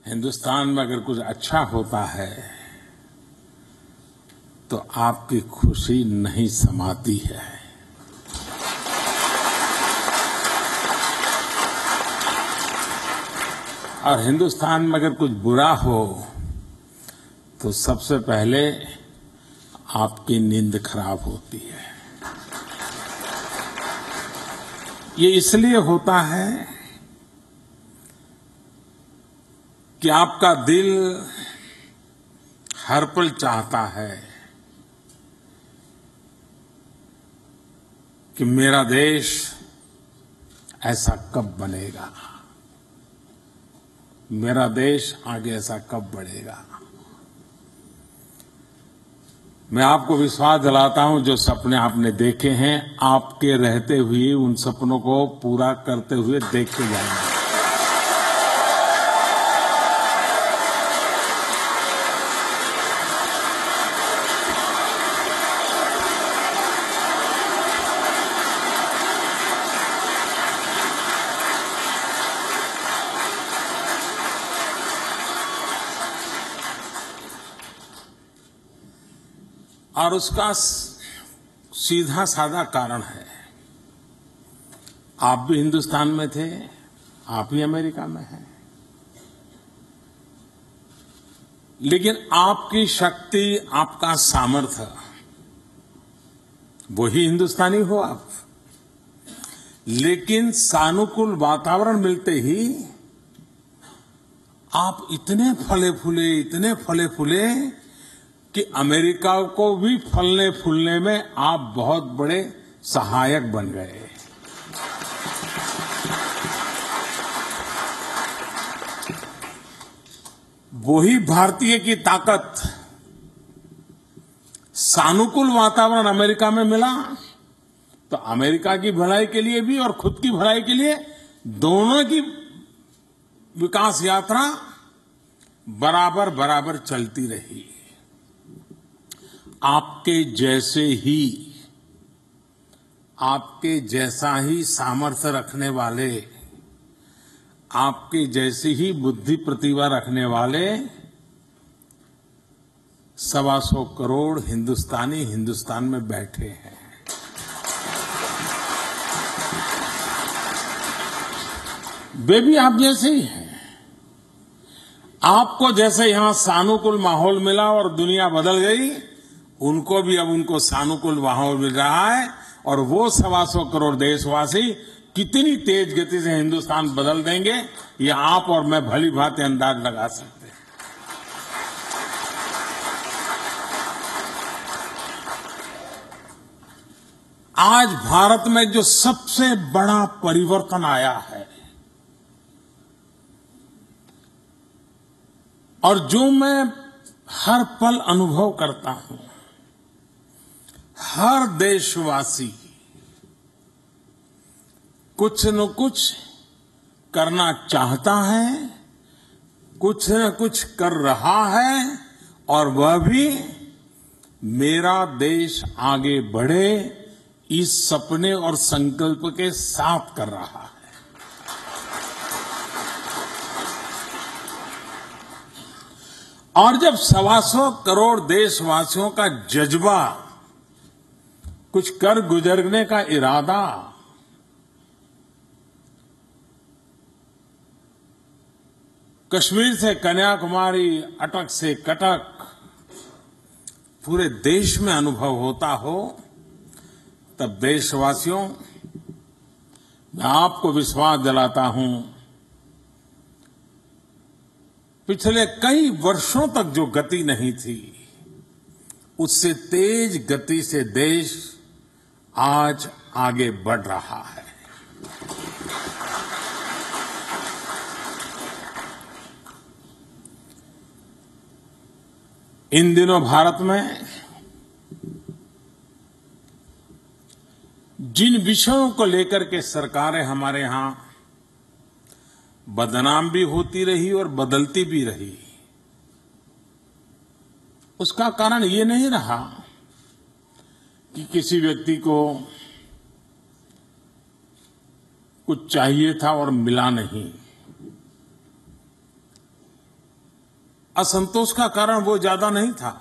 हिंदुस्तान में अगर कुछ अच्छा होता है तो आपकी खुशी नहीं समाती है। और हिंदुस्तान में अगर कुछ बुरा हो तो सबसे पहले आपकी नींद खराब होती है। ये इसलिए होता है कि आपका दिल हर पल चाहता है कि मेरा देश ऐसा कब बनेगा, मेरा देश आगे ऐसा कब बढ़ेगा। मैं आपको विश्वास दिलाता हूं, जो सपने आपने देखे हैं आपके रहते हुए उन सपनों को पूरा करते हुए देखते जाएंगे। और उसका सीधा साधा कारण है, आप भी हिंदुस्तान में थे, आप भी अमेरिका में हैं, लेकिन आपकी शक्ति, आपका सामर्थ्य, वही हिंदुस्तानी हो आप। लेकिन सानुकूल वातावरण मिलते ही आप इतने फले फूले कि अमेरिका को भी फलने फूलने में आप बहुत बड़े सहायक बन गए। वही भारतीय की ताकत, सानुकूल वातावरण अमेरिका में मिला तो अमेरिका की भलाई के लिए भी और खुद की भलाई के लिए दोनों की विकास यात्रा बराबर बराबर चलती रही। आपके जैसा ही सामर्थ्य रखने वाले, आपके जैसी ही बुद्धि प्रतिभा रखने वाले 125 करोड़ हिंदुस्तानी हिंदुस्तान में बैठे हैं। वे भी आप जैसे ही हैं। आपको जैसे यहां सानुकूल माहौल मिला और दुनिया बदल गई, उनको भी अब उनको सानुकूल माहौल मिल रहा है। और वो 125 करोड़ देशवासी कितनी तेज गति से हिंदुस्तान बदल देंगे, ये आप और मैं भली भांति अंदाज लगा सकते हैं। आज भारत में जो सबसे बड़ा परिवर्तन आया है और जो मैं हर पल अनुभव करता हूं, हर देशवासी कुछ न कुछ करना चाहता है, कुछ न कुछ कर रहा है, और वह भी मेरा देश आगे बढ़े इस सपने और संकल्प के साथ कर रहा है। और जब 125 करोड़ देशवासियों का जज्बा, कुछ कर गुजरने का इरादा, कश्मीर से कन्याकुमारी, अटक से कटक पूरे देश में अनुभव होता हो, तब देशवासियों, मैं आपको विश्वास दिलाता हूं, पिछले कई वर्षों तक जो गति नहीं थी, उससे तेज गति से देश आज आगे बढ़ रहा है। इन दिनों भारत में जिन विषयों को लेकर के सरकारें हमारे यहां बदनाम भी होती रही और बदलती भी रही, उसका कारण ये नहीं रहा कि किसी व्यक्ति को कुछ चाहिए था और मिला नहीं। असंतोष का कारण वो ज्यादा नहीं था।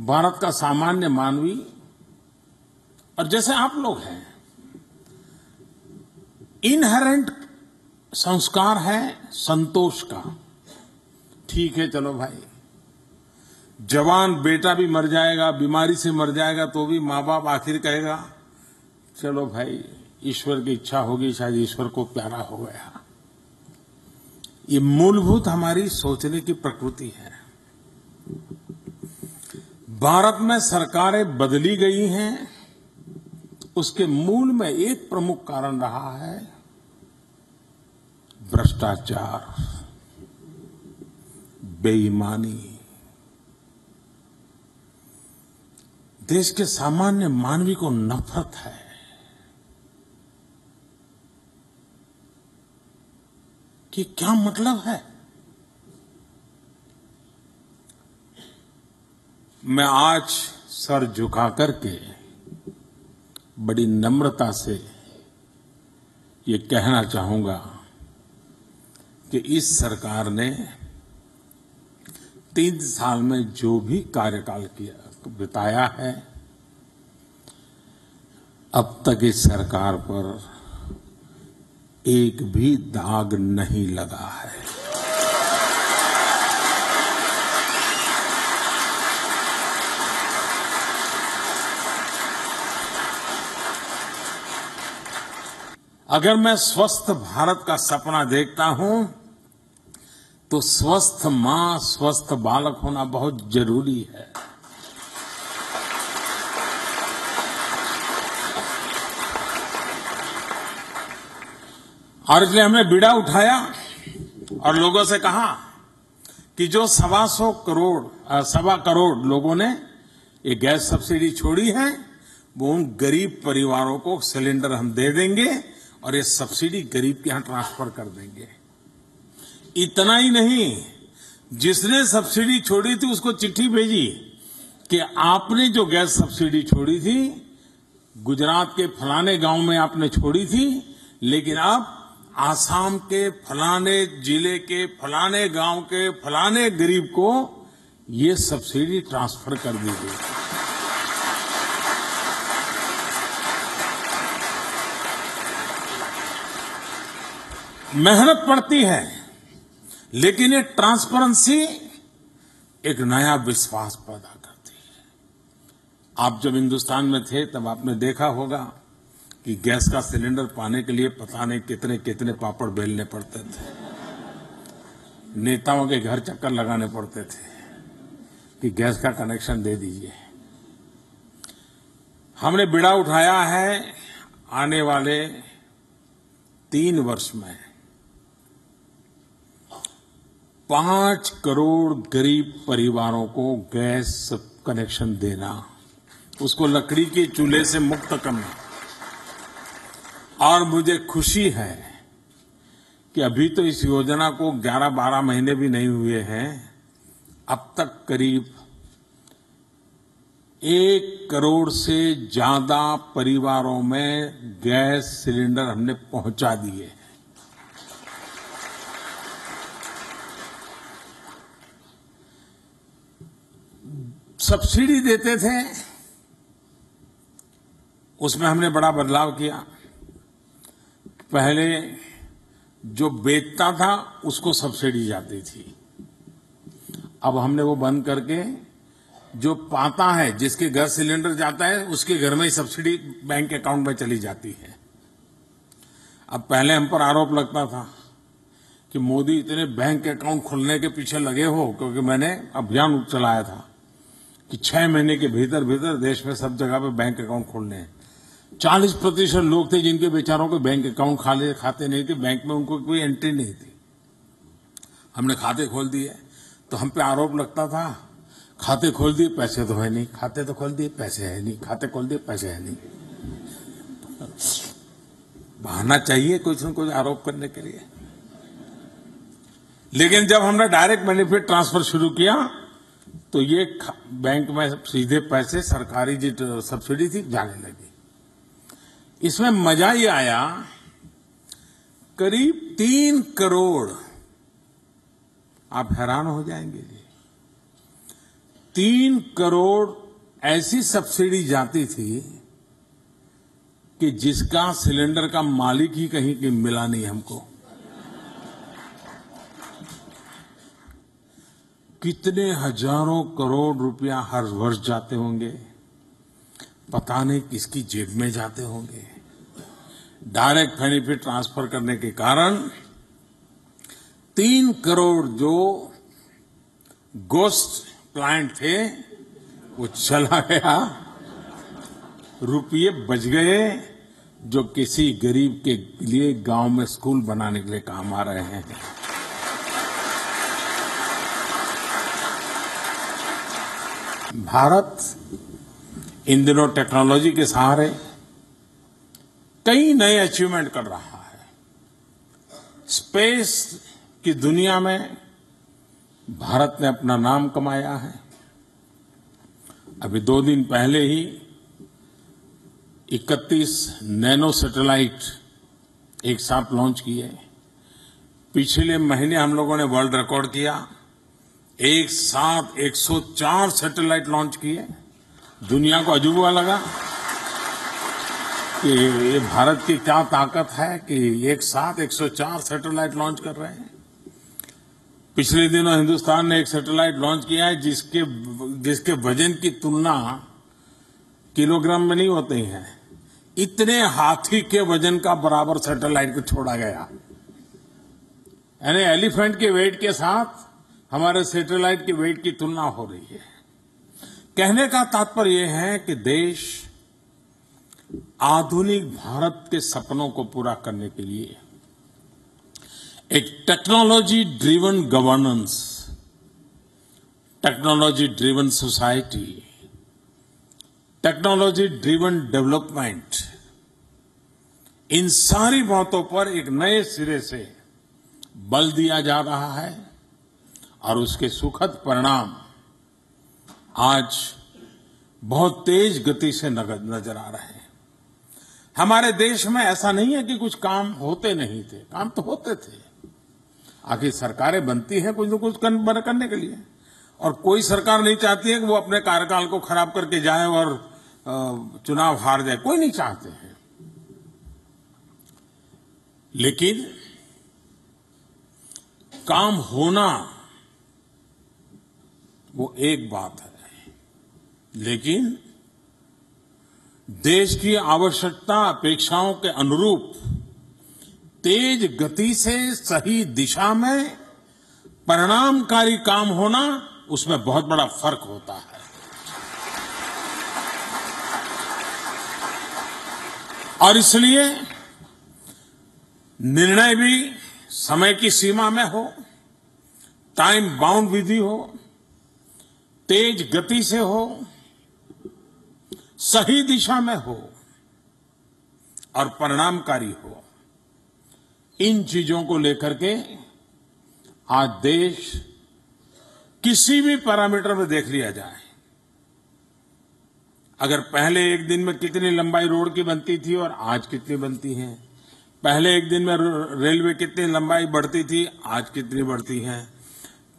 भारत का सामान्य मानवी और जैसे आप लोग हैं, इनहेरेंट संस्कार है संतोष का। ठीक है, चलो भाई, जवान बेटा भी मर जाएगा, बीमारी से मर जाएगा, तो भी माँ बाप आखिर कहेगा चलो भाई, ईश्वर की इच्छा होगी, शायद ईश्वर को प्यारा हो गया। ये मूलभूत हमारी सोचने की प्रकृति है। भारत में सरकारें बदली गई हैं, उसके मूल में एक प्रमुख कारण रहा है भ्रष्टाचार, बेईमानी। देश के सामान्य मानवी को नफरत है। कि क्या मतलब है? मैं आज सर झुका करके बड़ी नम्रता से ये कहना चाहूंगा कि इस सरकार ने 3 साल में जो भी कार्यकाल किया बिताया है, अब तक इस सरकार पर एक भी दाग नहीं लगा है। अगर मैं स्वस्थ भारत का सपना देखता हूं, तो स्वस्थ मां, स्वस्थ बालक होना बहुत जरूरी है। और इसलिए हमने बीड़ा उठाया और लोगों से कहा कि जो 1.25 करोड़ लोगों ने ये गैस सब्सिडी छोड़ी है, वो उन गरीब परिवारों को सिलेंडर हम दे देंगे और ये सब्सिडी गरीब के यहां ट्रांसफर कर देंगे। इतना ही नहीं, जिसने सब्सिडी छोड़ी थी उसको चिट्ठी भेजी कि आपने जो गैस सब्सिडी छोड़ी थी, गुजरात के फलाने गांव में आपने छोड़ी थी, लेकिन अब आसाम के फलाने जिले के फलाने गांव के फलाने गरीब को ये सब्सिडी ट्रांसफर कर दी गई। मेहनत पड़ती है, लेकिन ये ट्रांसपेरेंसी एक नया विश्वास पैदा करती है। आप जब हिंदुस्तान में थे तब आपने देखा होगा कि गैस का सिलेंडर पाने के लिए पता नहीं कितने कितने पापड़ बेलने पड़ते थे, नेताओं के घर चक्कर लगाने पड़ते थे कि गैस का कनेक्शन दे दीजिए। हमने बीड़ा उठाया है, आने वाले 3 वर्ष में 5 करोड़ गरीब परिवारों को गैस कनेक्शन देना, उसको लकड़ी के चूल्हे से मुक्त करना। और मुझे खुशी है कि अभी तो इस योजना को 11-12 महीने भी नहीं हुए हैं, अब तक करीब 1 करोड़ से ज्यादा परिवारों में गैस सिलेंडर हमने पहुंचा दिए हैं। सब्सिडी देते थे, उसमें हमने बड़ा बदलाव किया। पहले जो बेचता था उसको सब्सिडी जाती थी, अब हमने वो बंद करके जो पाता है, जिसके घर सिलेंडर जाता है, उसके घर में ही सब्सिडी बैंक अकाउंट में चली जाती है। अब पहले हम पर आरोप लगता था कि मोदी इतने बैंक अकाउंट खोलने के पीछे लगे हो, क्योंकि मैंने अभियान चलाया था कि 6 महीने के भीतर भीतर देश में सब जगह पे बैंक अकाउंट खोलने हैं। 40% लोग थे जिनके बेचारों को बैंक अकाउंट खाते नहीं थे, बैंक में उनको कोई एंट्री नहीं थी। हमने खाते खोल दिए, तो हम पे आरोप लगता था खाते खोल दिए पैसे तो है नहीं, खाते तो खोल दिए पैसे है नहीं, खाते खोल दिए पैसे है नहीं। बहाना चाहिए कुछ न कुछ आरोप करने के लिए। लेकिन जब हमने डायरेक्ट बेनिफिट ट्रांसफर शुरू किया, तो ये बैंक में सीधे पैसे सरकारी जो सब्सिडी थी जाने लगी। इसमें मजा ये आया, करीब 3 करोड़ आप हैरान हो जाएंगे जी। 3 करोड़ ऐसी सब्सिडी जाती थी कि जिसका सिलेंडर का मालिक ही कहीं मिला नहीं हमको। कितने हजारों करोड़ रुपया हर वर्ष जाते होंगे, पता नहीं किसकी जेब में जाते होंगे। डायरेक्ट बेनिफिट ट्रांसफर करने के कारण 3 करोड़ जो गोश्त प्लांट थे वो चला गया, रुपये बच गए जो किसी गरीब के लिए गांव में स्कूल बनाने के लिए काम आ रहे हैं। भारत इन दिनों टेक्नोलॉजी के सहारे कई नए अचीवमेंट कर रहा है। स्पेस की दुनिया में भारत ने अपना नाम कमाया है। अभी 2 दिन पहले ही 31 नैनो सैटेलाइट एक साथ लॉन्च किए। पिछले महीने हम लोगों ने वर्ल्ड रिकॉर्ड किया, एक साथ 104 सैटेलाइट लॉन्च किए। दुनिया को अजूबा लगा कि ये भारत की क्या ताकत है कि एक साथ 104 सैटेलाइट लॉन्च कर रहे हैं। पिछले दिनों हिंदुस्तान ने एक सैटेलाइट लॉन्च किया है जिसके वजन की तुलना किलोग्राम में नहीं होती है। इतने हाथी के वजन का बराबर सैटेलाइट को छोड़ा गया, यानी एलिफेंट के वेट के साथ हमारे सैटेलाइट के वेट की तुलना हो रही है। कहने का तात्पर्य यह है कि देश आधुनिक भारत के सपनों को पूरा करने के लिए एक technology driven governance, technology driven society, technology driven development, इन सारी बातों पर एक नए सिरे से बल दिया जा रहा है और उसके सुखद परिणाम आज बहुत तेज गति से नजर आ रहे हैं। हमारे देश में ऐसा नहीं है कि कुछ काम होते नहीं थे, काम तो होते थे। आखिर सरकारें बनती हैं कुछ न कुछ करने के लिए, और कोई सरकार नहीं चाहती है कि वो अपने कार्यकाल को खराब करके जाए और चुनाव हार जाए, कोई नहीं चाहते हैं। लेकिन काम होना वो एक बात है, लेकिन देश की आवश्यकता अपेक्षाओं के अनुरूप तेज गति से सही दिशा में परिणामकारी काम होना, उसमें बहुत बड़ा फर्क होता है। और इसलिए निर्णय भी समय की सीमा में हो, टाइम बाउंड विधि हो, तेज गति से हो, सही दिशा में हो और परिणामकारी हो। इन चीजों को लेकर के आज देश किसी भी पैरामीटर में देख लिया जाए, अगर पहले एक दिन में कितनी लंबाई रोड की बनती थी और आज कितनी बनती है, पहले एक दिन में रेलवे कितनी लंबाई बढ़ती थी, आज कितनी बढ़ती है,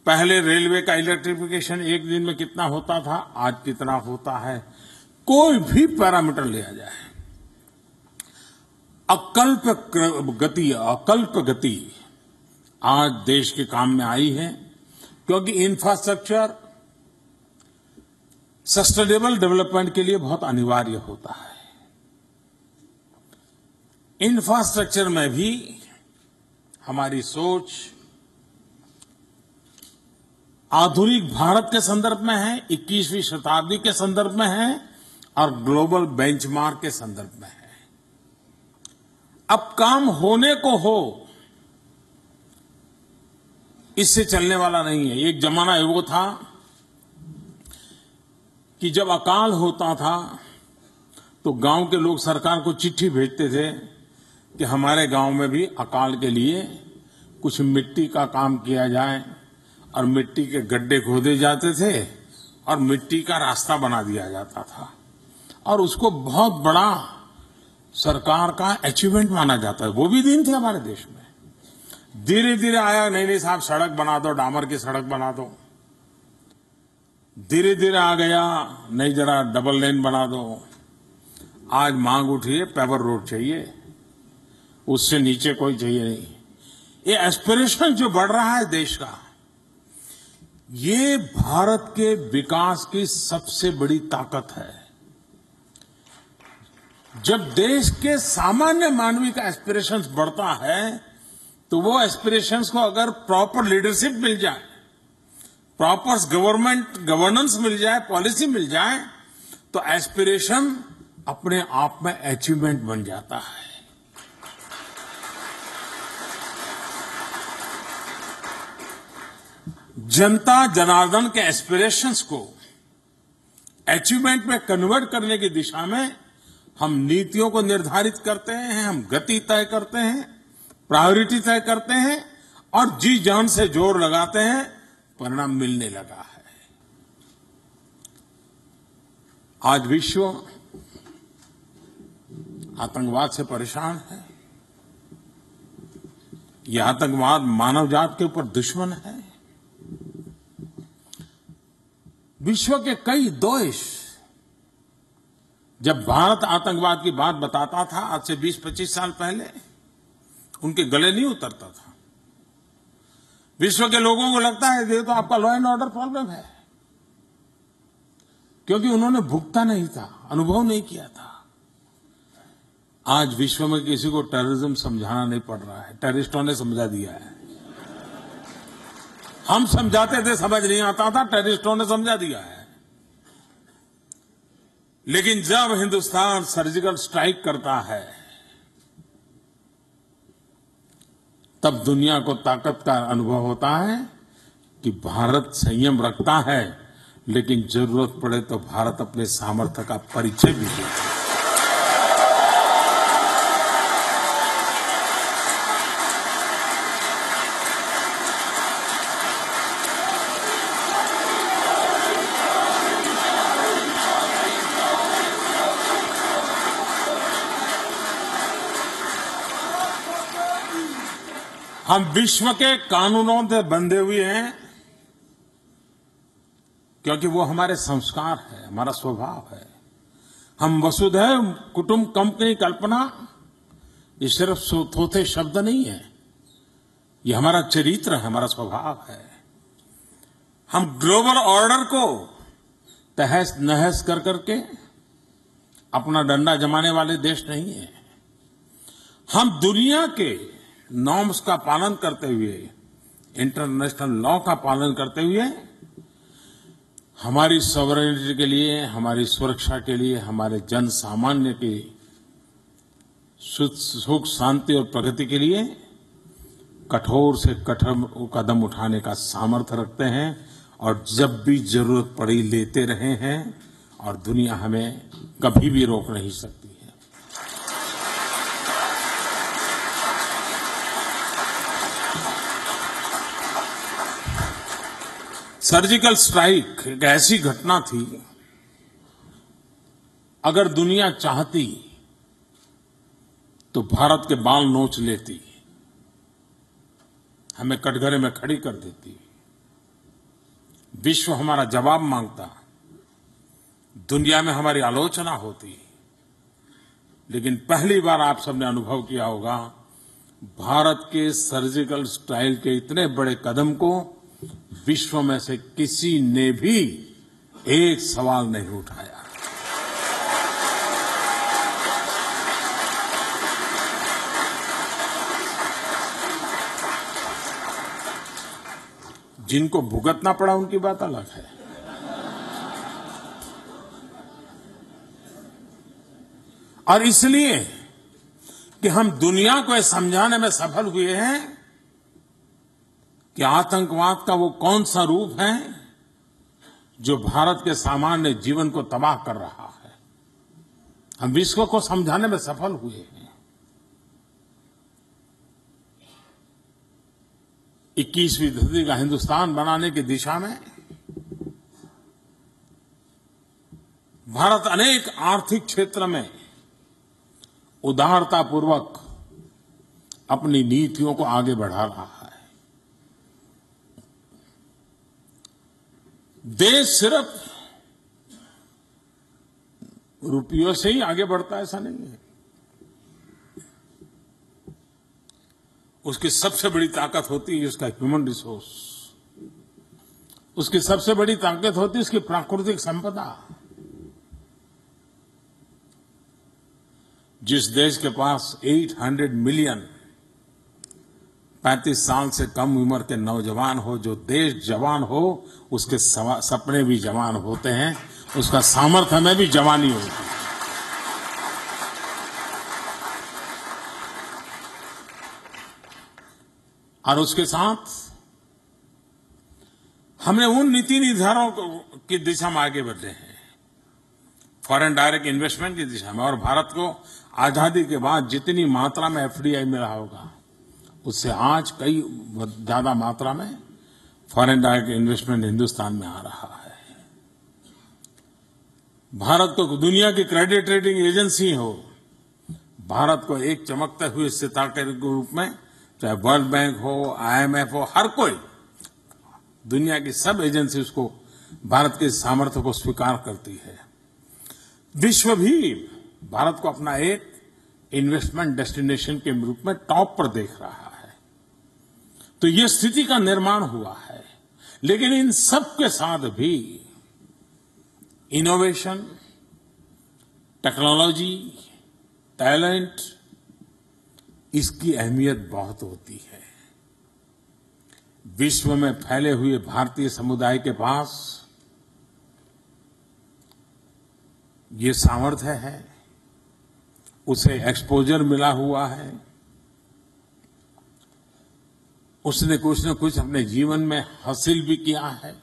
पहले रेलवे का इलेक्ट्रिफिकेशन एक दिन में कितना होता था, आज कितना होता है, कोई भी पैरामीटर लिया जाए, अकल्प गति आज देश के काम में आई है। क्योंकि इंफ्रास्ट्रक्चर सस्टेनेबल डेवलपमेंट के लिए बहुत अनिवार्य होता है। इंफ्रास्ट्रक्चर में भी हमारी सोच आधुनिक भारत के संदर्भ में है, 21वीं शताब्दी के संदर्भ में है और ग्लोबल बेंचमार्क के संदर्भ में है। अब काम होने को हो, इससे चलने वाला नहीं है। एक जमाना वो था कि जब अकाल होता था तो गांव के लोग सरकार को चिट्ठी भेजते थे कि हमारे गांव में भी अकाल के लिए कुछ मिट्टी का काम किया जाए, और मिट्टी के गड्ढे खोदे जाते थे और मिट्टी का रास्ता बना दिया जाता था, और उसको बहुत बड़ा सरकार का अचीवमेंट माना जाता है। वो भी दिन थे हमारे देश में धीरे धीरे आया, नहीं नहीं साहब सड़क बना दो, डामर की सड़क बना दो। धीरे धीरे आ गया, नहीं जरा डबल लेन बना दो। आज मांग उठी है पेवर रोड चाहिए, उससे नीचे कोई चाहिए नहीं। ये एस्पिरेशन जो बढ़ रहा है देश का, ये भारत के विकास की सबसे बड़ी ताकत है। जब देश के सामान्य मानवी का एस्पिरेशंस बढ़ता है, तो वो एस्पिरेशंस को अगर प्रॉपर लीडरशिप मिल जाए, प्रॉपर गवर्नेंस मिल जाए, पॉलिसी मिल जाए, तो एस्पिरेशन अपने आप में अचीवमेंट बन जाता है। जनता जनार्दन के एस्पिरेशंस को अचीवमेंट में कन्वर्ट करने की दिशा में हम नीतियों को निर्धारित करते हैं, हम गति तय करते हैं, प्रायोरिटी तय करते हैं और जी जान से जोर लगाते हैं, परिणाम मिलने लगा है। आज विश्व आतंकवाद से परेशान है। यह आतंकवाद मानव जात के ऊपर दुश्मन है। विश्व के कई देश जब भारत आतंकवाद की बात बताता था आज से 20-25 साल पहले, उनके गले नहीं उतरता था। विश्व के लोगों को लगता है ये तो आपका लॉ एंड ऑर्डर प्रॉब्लम है, क्योंकि उन्होंने भुगता नहीं था, अनुभव नहीं किया था। आज विश्व में किसी को टेररिज्म समझाना नहीं पड़ रहा है, टेररिस्टों ने समझा दिया है। हम समझाते थे, समझ नहीं आता था, टेररिस्टों ने समझा दिया है। लेकिन जब हिंदुस्तान सर्जिकल स्ट्राइक करता है, तब दुनिया को ताकत का अनुभव होता है कि भारत संयम रखता है, लेकिन जरूरत पड़े तो भारत अपने सामर्थ्य का परिचय भी देता है। हम विश्व के कानूनों से बंधे हुए हैं, क्योंकि वो हमारे संस्कार है, हमारा स्वभाव है। हम वसुधैव कुटुंबकम की कल्पना ये सिर्फ थोथे शब्द नहीं है, ये हमारा चरित्र है, हमारा स्वभाव है। हम ग्लोबल ऑर्डर को तहस नहस कर करके अपना डंडा जमाने वाले देश नहीं है। हम दुनिया के नॉर्म्स का पालन करते हुए, इंटरनेशनल लॉ का पालन करते हुए, हमारी सॉवरेनिटी के लिए, हमारी सुरक्षा के लिए, हमारे जन सामान्य की सुख शांति और प्रगति के लिए कठोर से कठोर कदम उठाने का सामर्थ्य रखते हैं और जब भी जरूरत पड़ी लेते रहे हैं, और दुनिया हमें कभी भी रोक नहीं सकती है। सर्जिकल स्ट्राइक एक ऐसी घटना थी, अगर दुनिया चाहती तो भारत के बाल नोच लेती, हमें कटघरे में खड़ी कर देती। विश्व हमारा जवाब मांगता, दुनिया में हमारी आलोचना होती। लेकिन पहली बार आप सबने अनुभव किया होगा, भारत के सर्जिकल स्ट्राइक के इतने बड़े कदम को विश्व में से किसी ने भी एक सवाल नहीं उठाया। जिनको भुगतना पड़ा उनकी बात अलग है। और इसलिए कि हम दुनिया को समझाने में सफल हुए हैं कि आतंकवाद का वो कौन सा रूप है जो भारत के सामान्य जीवन को तबाह कर रहा है, हम विश्व को समझाने में सफल हुए हैं। 21वीं सदी का हिंदुस्तान बनाने की दिशा में भारत अनेक आर्थिक क्षेत्र में उदारतापूर्वक अपनी नीतियों को आगे बढ़ा रहा है। देश सिर्फ रुपयों से ही आगे बढ़ता है ऐसा नहीं है। उसकी सबसे बड़ी ताकत होती है उसका ह्यूमन रिसोर्स। उसकी सबसे बड़ी ताकत होती है उसकी प्राकृतिक संपदा। जिस देश के पास 800 मिलियन 35 साल से कम उम्र के नौजवान हो, जो देश जवान हो, उसके सपने भी जवान होते हैं, उसका सामर्थ्य में भी जवानी होती है। और उसके साथ हमने उन नीति निर्धारणों की दिशा में आगे बढ़े हैं, फॉरेन डायरेक्ट इन्वेस्टमेंट की दिशा में। और भारत को आजादी के बाद जितनी मात्रा में एफडीआई मिला होगा, उससे आज कई ज्यादा मात्रा में फॉरेन डायरेक्ट इन्वेस्टमेंट हिंदुस्तान में आ रहा है। भारत को दुनिया की क्रेडिट रेटिंग एजेंसी हो, भारत को एक चमकते हुए सितारे के रूप में, चाहे वर्ल्ड बैंक हो, आईएमएफ हो, हर कोई, दुनिया की सब एजेंसी उसको, भारत के सामर्थ्य को स्वीकार करती है। विश्व भी भारत को अपना एक इन्वेस्टमेंट डेस्टिनेशन के रूप में टॉप पर देख रहा है। तो ये स्थिति का निर्माण हुआ है। लेकिन इन सब के साथ भी इनोवेशन, टेक्नोलॉजी, टैलेंट, इसकी अहमियत बहुत होती है। विश्व में फैले हुए भारतीय समुदाय के पास ये सामर्थ्य है, उसे एक्सपोजर मिला हुआ है, उसने कुछ न कुछ अपने जीवन में हासिल भी किया है।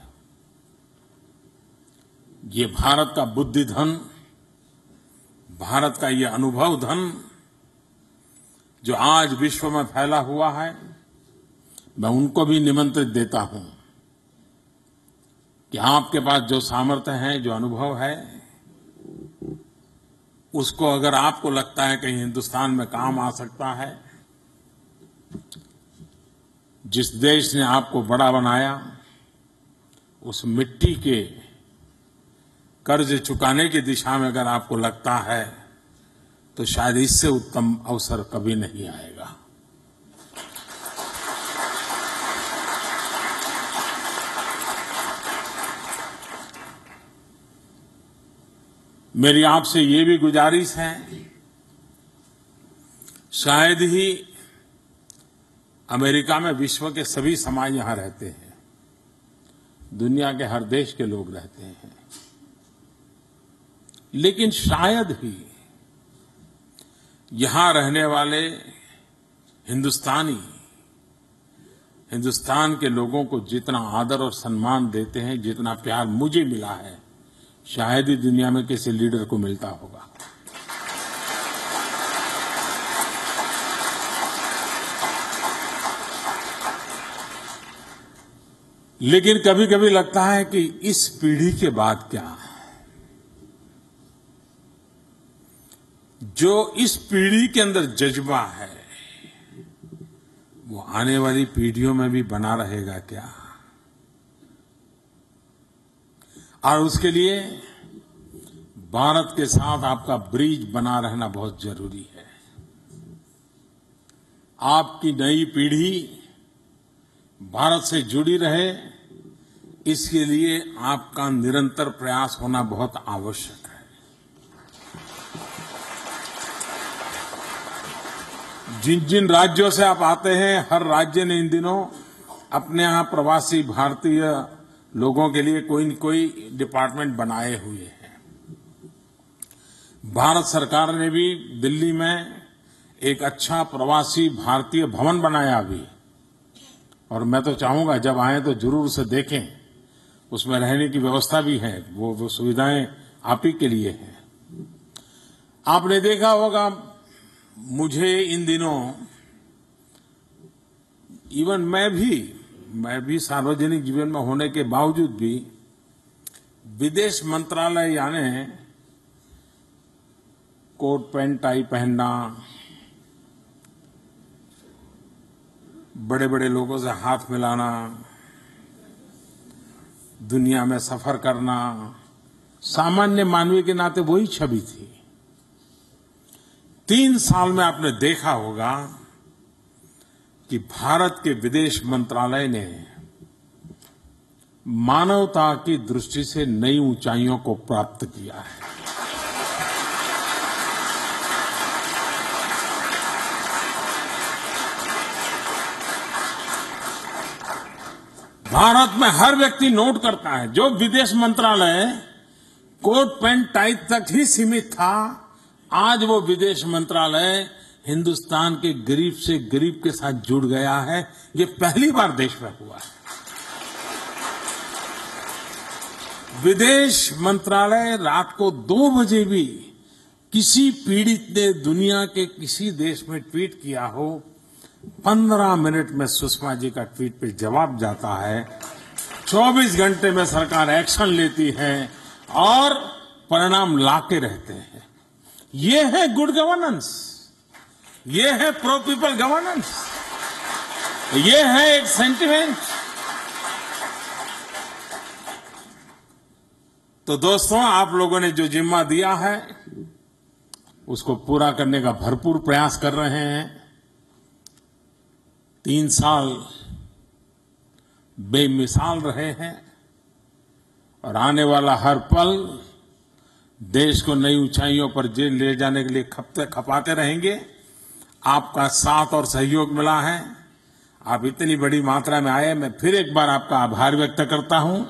ये भारत का बुद्धि धन, भारत का ये अनुभव धन जो आज विश्व में फैला हुआ है, मैं उनको भी निमंत्रित देता हूं कि आपके पास जो सामर्थ्य है, जो अनुभव है, उसको अगर आपको लगता है कहीं हिंदुस्तान में काम आ सकता है, जिस देश ने आपको बड़ा बनाया, उस मिट्टी के कर्ज चुकाने की दिशा में अगर आपको लगता है, तो शायद इससे उत्तम अवसर कभी नहीं आएगा। मेरी आपसे ये भी गुजारिश है, शायद ही अमेरिका में विश्व के सभी समाज यहां रहते हैं, दुनिया के हर देश के लोग रहते हैं, लेकिन शायद ही यहां रहने वाले हिंदुस्तान के लोगों को जितना आदर और सम्मान देते हैं, जितना प्यार मुझे मिला है, शायद ही दुनिया में किसी लीडर को मिलता होगा। लेकिन कभी कभी लगता है कि इस पीढ़ी के बाद क्या, जो इस पीढ़ी के अंदर जज्बा है, वो आने वाली पीढ़ियों में भी बना रहेगा क्या? और उसके लिए भारत के साथ आपका ब्रिज बना रहना बहुत जरूरी है। आपकी नई पीढ़ी भारत से जुड़ी रहे, इसके लिए आपका निरंतर प्रयास होना बहुत आवश्यक है। जिन जिन राज्यों से आप आते हैं, हर राज्य ने इन दिनों अपने यहां प्रवासी भारतीय लोगों के लिए कोई न कोई डिपार्टमेंट बनाए हुए हैं। भारत सरकार ने भी दिल्ली में एक अच्छा प्रवासी भारतीय भवन बनाया अभी, और मैं तो चाहूंगा जब आए तो जरूर उसे देखें। उसमें रहने की व्यवस्था भी है, वो सुविधाएं आप ही के लिए हैं। आपने देखा होगा, मुझे इन दिनों इवन मैं भी सार्वजनिक जीवन में होने के बावजूद भी विदेश मंत्रालय यानी कोट पैंट टाई पहनना, बड़े बड़े लोगों से हाथ मिलाना, दुनिया में सफर करना, सामान्य मानवीय के नाते वही छवि थी। 3 साल में आपने देखा होगा कि भारत के विदेश मंत्रालय ने मानवता की दृष्टि से नई ऊंचाइयों को प्राप्त किया है। भारत में हर व्यक्ति नोट करता है, जो विदेश मंत्रालय कोट पैंट टाई तक ही सीमित था, आज वो विदेश मंत्रालय हिंदुस्तान के गरीब से गरीब के साथ जुड़ गया है। ये पहली बार देश में हुआ है। विदेश मंत्रालय रात को 2 बजे भी किसी पीड़ित ने दुनिया के किसी देश में ट्वीट किया हो, 15 मिनट में सुषमा जी का ट्वीट पे जवाब जाता है। 24 घंटे में सरकार एक्शन लेती है और परिणाम लाके रहते हैं। ये है गुड गवर्नेंस, ये है प्रो पीपल गवर्नेंस, ये है एक सेंटिमेंट। तो दोस्तों, आप लोगों ने जो जिम्मा दिया है उसको पूरा करने का भरपूर प्रयास कर रहे हैं। 3 साल बेमिसाल रहे हैं और आने वाला हर पल देश को नई ऊंचाइयों पर ले जाने के लिए खपाते रहेंगे। आपका साथ और सहयोग मिला है। आप इतनी बड़ी मात्रा में आए, मैं फिर एक बार आपका आभार व्यक्त करता हूं।